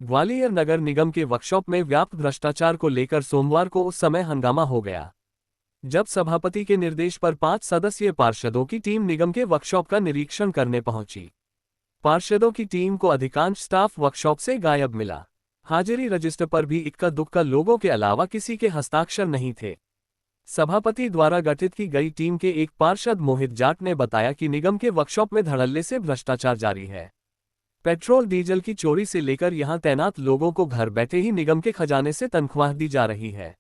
ग्वालियर नगर निगम के वर्कशॉप में व्याप्त भ्रष्टाचार को लेकर सोमवार को उस समय हंगामा हो गया जब सभापति के निर्देश पर 5 सदस्यीय पार्षदों की टीम निगम के वर्कशॉप का निरीक्षण करने पहुंची। पार्षदों की टीम को अधिकांश स्टाफ वर्कशॉप से गायब मिला। हाजिरी रजिस्टर पर भी इक्का दुक्का लोगों के अलावा किसी के हस्ताक्षर नहीं थे। सभापति द्वारा गठित की गई टीम के एक पार्षद मोहित जाट ने बताया कि निगम के वर्कशॉप में धड़ल्ले से भ्रष्टाचार जारी है। पेट्रोल डीजल की चोरी से लेकर यहां तैनात लोगों को घर बैठे ही निगम के खजाने से तनख्वाह दी जा रही है।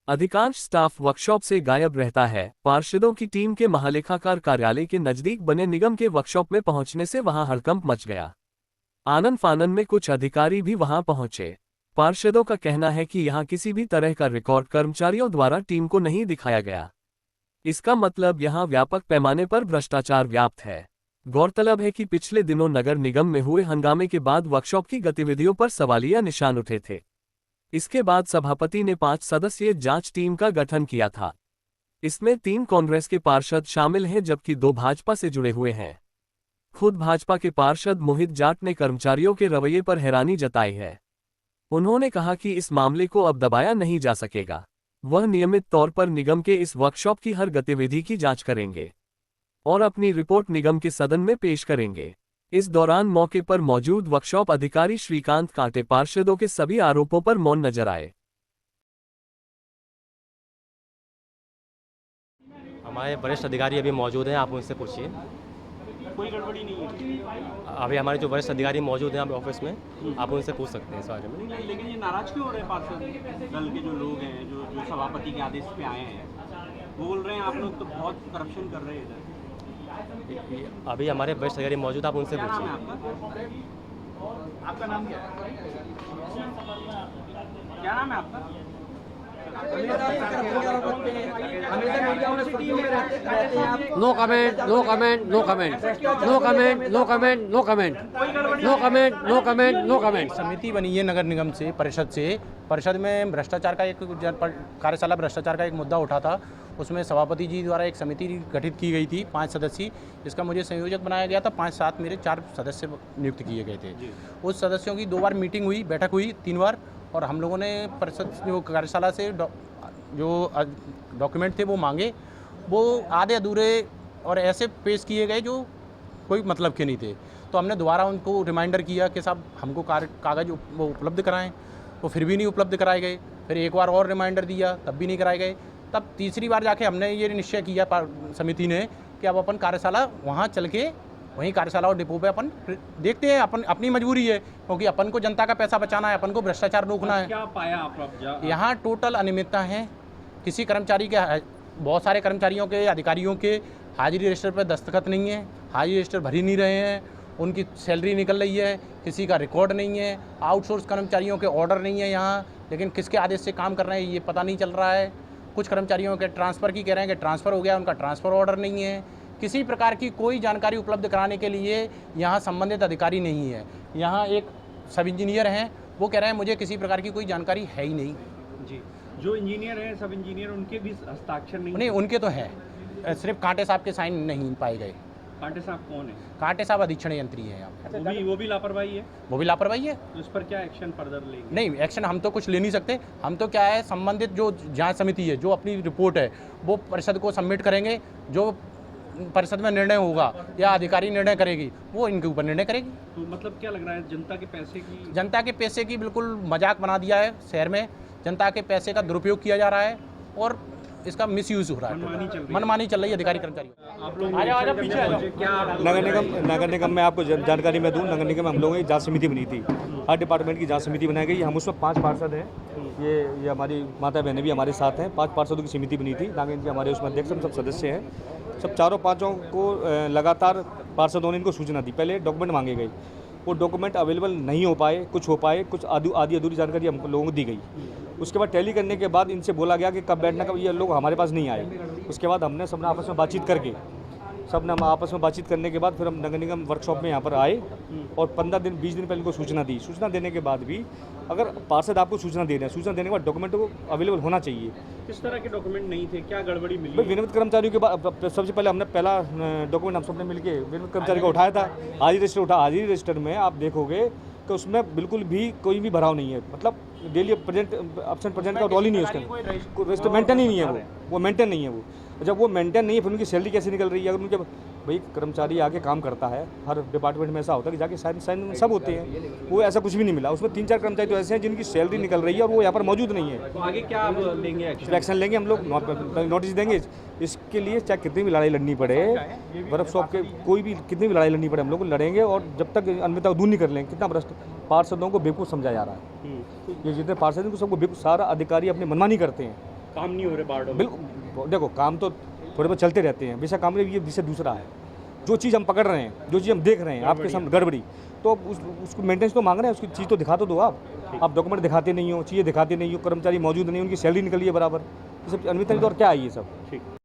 अधिकांश स्टाफ वर्कशॉप से गायब रहता है। पार्षदों की टीम के महालेखाकार कार्यालय के नजदीक बने निगम के वर्कशॉप में पहुंचने से वहां हड़कंप मच गया। आनन फानन में कुछ अधिकारी भी वहां पहुंचे। पार्षदों का कहना है कि यहां किसी भी तरह का रिकॉर्ड कर्मचारियों द्वारा टीम को नहीं दिखाया गया। इसका मतलब यहां व्यापक पैमाने पर भ्रष्टाचार व्याप्त है। गौरतलब है कि पिछले दिनों नगर निगम में हुए हंगामे के बाद वर्कशॉप की गतिविधियों पर सवालिया निशान उठे थे। इसके बाद सभापति ने 5 सदस्यीय जांच टीम का गठन किया था। इसमें 3 कांग्रेस के पार्षद शामिल हैं जबकि 2 भाजपा से जुड़े हुए हैं। खुद भाजपा के पार्षद मोहित जाट ने कर्मचारियों के रवैये पर हैरानी जताई है। उन्होंने कहा कि इस मामले को अब दबाया नहीं जा सकेगा। वह नियमित तौर पर निगम के इस वर्कशॉप की हर गतिविधि की जांच करेंगे और अपनी रिपोर्ट निगम के सदन में पेश करेंगे। इस दौरान मौके पर मौजूद वर्कशॉप अधिकारी श्रीकांत कांटे पार्षदों के सभी आरोपों पर मौन नजर आए। हमारे वरिष्ठ अधिकारी अभी मौजूद हैं, आप उनसे पूछिए। कोई गड़बड़ी नहीं है। अभी हमारे जो वरिष्ठ अधिकारी मौजूद हैं अभी ऑफिस में, आप उनसे पूछ सकते हैं इस बारे में। लेकिन ये नाराज क्यों हो रहे हैं पार्षद दल के जो लोग हैं, जो सभापति के आदेश पे आए हैं, वो बोल रहे हैं आप लोग तो बहुत करप्शन कर रहे हैं इधर। अभी हमारे वरिष्ठ अधिकारी मौजूद, आप उनसे क्या नाम है पूछिए। आपका नाम क्या है? क्या नाम है आपका? No comment, no comment, no comment, no comment, no comment, no comment, no comment, no comment, no comment. समिति बनी है नगर निगम से, परिषद में भ्रष्टाचार का एक कार्यशाला भ्रष्टाचार का एक मुद्दा उठा था। उसमें सभापति जी द्वारा एक समिति गठित की गई थी 5 सदस्यीय, जिसका मुझे संयोजक बनाया गया था। 5 साथ मेरे 4 सदस्य नियुक्त किए गए थे। उस सदस्यों की 2 बार मीटिंग हुई, बैठक हुई 3 बार, और हम लोगों ने परिषद जो कार्यशाला से जो डॉक्यूमेंट थे वो मांगे। वो आधे अधूरे और ऐसे पेश किए गए जो कोई मतलब के नहीं थे। तो हमने दोबारा उनको रिमाइंडर किया कि साहब हमको कागज़ वो उपलब्ध कराएं, वो फिर भी नहीं उपलब्ध कराए गए। फिर एक बार और रिमाइंडर दिया, तब भी नहीं कराए गए। तब तीसरी बार जाके हमने ये निश्चय किया समिति ने कि अब अपन कार्यशाला वहाँ चल के वहीं कार्यशाला और डिपो पे अपन देखते हैं। अपनी मजबूरी है, क्योंकि अपन को जनता का पैसा बचाना है, अपन को भ्रष्टाचार रोकना है। क्या पाया आप? यहाँ टोटल अनियमितता है। किसी कर्मचारी के, बहुत सारे कर्मचारियों के, अधिकारियों के हाजिरी रजिस्टर पर दस्तखत नहीं है, हाजिरी रजिस्टर भर ही नहीं रहे हैं, उनकी सैलरी निकल रही है, किसी का रिकॉर्ड नहीं है, आउटसोर्स कर्मचारियों के ऑर्डर नहीं है यहाँ, लेकिन किसके आदेश से काम कर रहे हैं ये पता नहीं चल रहा है। कुछ कर्मचारियों के ट्रांसफ़र की कह रहे हैं कि ट्रांसफ़र हो गया, उनका ट्रांसफ़र ऑर्डर नहीं है। किसी प्रकार की कोई जानकारी उपलब्ध कराने के लिए यहाँ संबंधित अधिकारी नहीं है। यहाँ एक सब इंजीनियर हैं, वो कह रहे हैं मुझे किसी प्रकार की कोई जानकारी है ही नहीं। जी, जो इंजीनियर हैं, सब इंजीनियर, उनके भी हस्ताक्षर नहीं, उनके तो है, सिर्फ कांटे साहब के साइन नहीं पाए गए। कांटे साहब कौन है? कांटे साहब अधीक्षण यंत्री हैं यहाँ। वो भी लापरवाही है। वो भी लापरवाही है। उस पर क्या एक्शन फर्दर लेंगे? नहीं, एक्शन हम तो कुछ ले नहीं सकते। हम तो क्या है, संबंधित जो जांच समिति है, जो अपनी रिपोर्ट है वो परिषद को सबमिट करेंगे। जो परिषद में निर्णय होगा या अधिकारी निर्णय करेगी, वो इनके ऊपर निर्णय करेगी। तो मतलब क्या लग रहा है, जनता के पैसे की बिल्कुल मजाक बना दिया है शहर में। जनता के पैसे का दुरुपयोग किया जा रहा है और इसका मिसयूज हो रहा है, मनमानी चल रही है अधिकारी कर्मचारियों। आप लोग क्या नगर निगम में आपको जानकारी मैं दूं, नगर निगम में हम लोगों की जांच समिति बनी थी। हर डिपार्टमेंट की जांच समिति बनाई गई। हम उसमें 5 पार्षद हैं। ये हमारी माता बहनें भी हमारे साथ हैं। 5 पार्षदों की समिति बनी थी। नागेंद्र जी हमारे उसमें अध्यक्ष, हम सब सदस्य हैं। सब चारों पाँचों को लगातार पार्षदों ने इनको सूचना दी। पहले डॉक्यूमेंट मांगे गए, वो डॉक्यूमेंट अवेलेबल नहीं हो पाए, कुछ आधी अधूरी जानकारी हम लोगों को दी गई। उसके बाद टैली करने के बाद इनसे बोला गया कि कब बैठना, कब, ये लोग हमारे पास नहीं आए। उसके बाद हमने सबने आपस में बातचीत करके आपस में बातचीत करने के बाद फिर हम नगर निगम वर्कशॉप में यहाँ पर आए और 15 दिन 20 दिन पहले इनको सूचना दी। सूचना देने के बाद भी अगर पार्षद आपको सूचना दे रहे हैं, सूचना देने के बाद डॉक्यूमेंट को अवेलेबल होना चाहिए। किस तरह के डॉक्यूमेंट नहीं थे, क्या गड़बड़ी मिली? विनियमित कर्मचारियों के बाद सबसे पहले हमने पहला डॉक्यूमेंट हम सबने मिलकर विनियमित कर्मचारी को उठाया था। हाजिरी रजिस्टर उठा। हाजिरी रजिस्टर में आप देखोगे कि उसमें बिल्कुल भी कोई भी भराव नहीं है, मतलब डेली प्रेजेंट एब्सेंट प्रेजेंट का रोल ही नहीं है उसका, कोई मेंटेन ही नहीं है वो मेंटेन नहीं है वो। जब वो मेंटेन नहीं है फिर उनकी सैलरी कैसे निकल रही है? अगर उनके भाई कर्मचारी आके काम करता है, हर डिपार्टमेंट में ऐसा होता है कि जाके साइन सब होते हैं, वो ऐसा कुछ भी नहीं मिला। उसमें 3-4 कर्मचारी तो ऐसे हैं जिनकी सैलरी निकल रही है और वो यहाँ पर मौजूद नहीं है। तो आगे क्या आप लेंगे एक्शन? एक्शन लेंगे हम लोग, नोटिस देंगे इसके लिए, चाहे कितनी भी लड़ाई लड़नी पड़े, वर्कशॉप के कोई भी कितनी भी लड़ाई लड़नी पड़े हम लोग लड़ेंगे, और जब तक अन्यथा दूर नहीं कर लेंगे। कितना भ्रष्ट पार्षदों को बेवकूफ़ समझा जा रहा है, ये जितने पार्षद हैं सबको बेवकूफ़, सारा अधिकारी अपनी मनमानी करते हैं, काम नहीं हो रहे बार्डो में। बिल्कुल। देखो काम तो थोड़े बहुत चलते रहते हैं, वैसा काम ये विषय दूसरा है। जो चीज़ हम पकड़ रहे हैं, जो चीज़ हम देख रहे हैं आपके सामने गड़बड़ी, तो उसको मेंटेनेंस तो मांग रहे हैं, उसकी चीज़ तो दिखा तो दो आप डॉक्यूमेंट दिखाते नहीं हो, चीज़ें दिखाते नहीं हो, कर्मचारी मौजूद नहीं, उनकी सैलरी निकली है बराबर, ये सब अन्यथा तो और क्या है ये सब।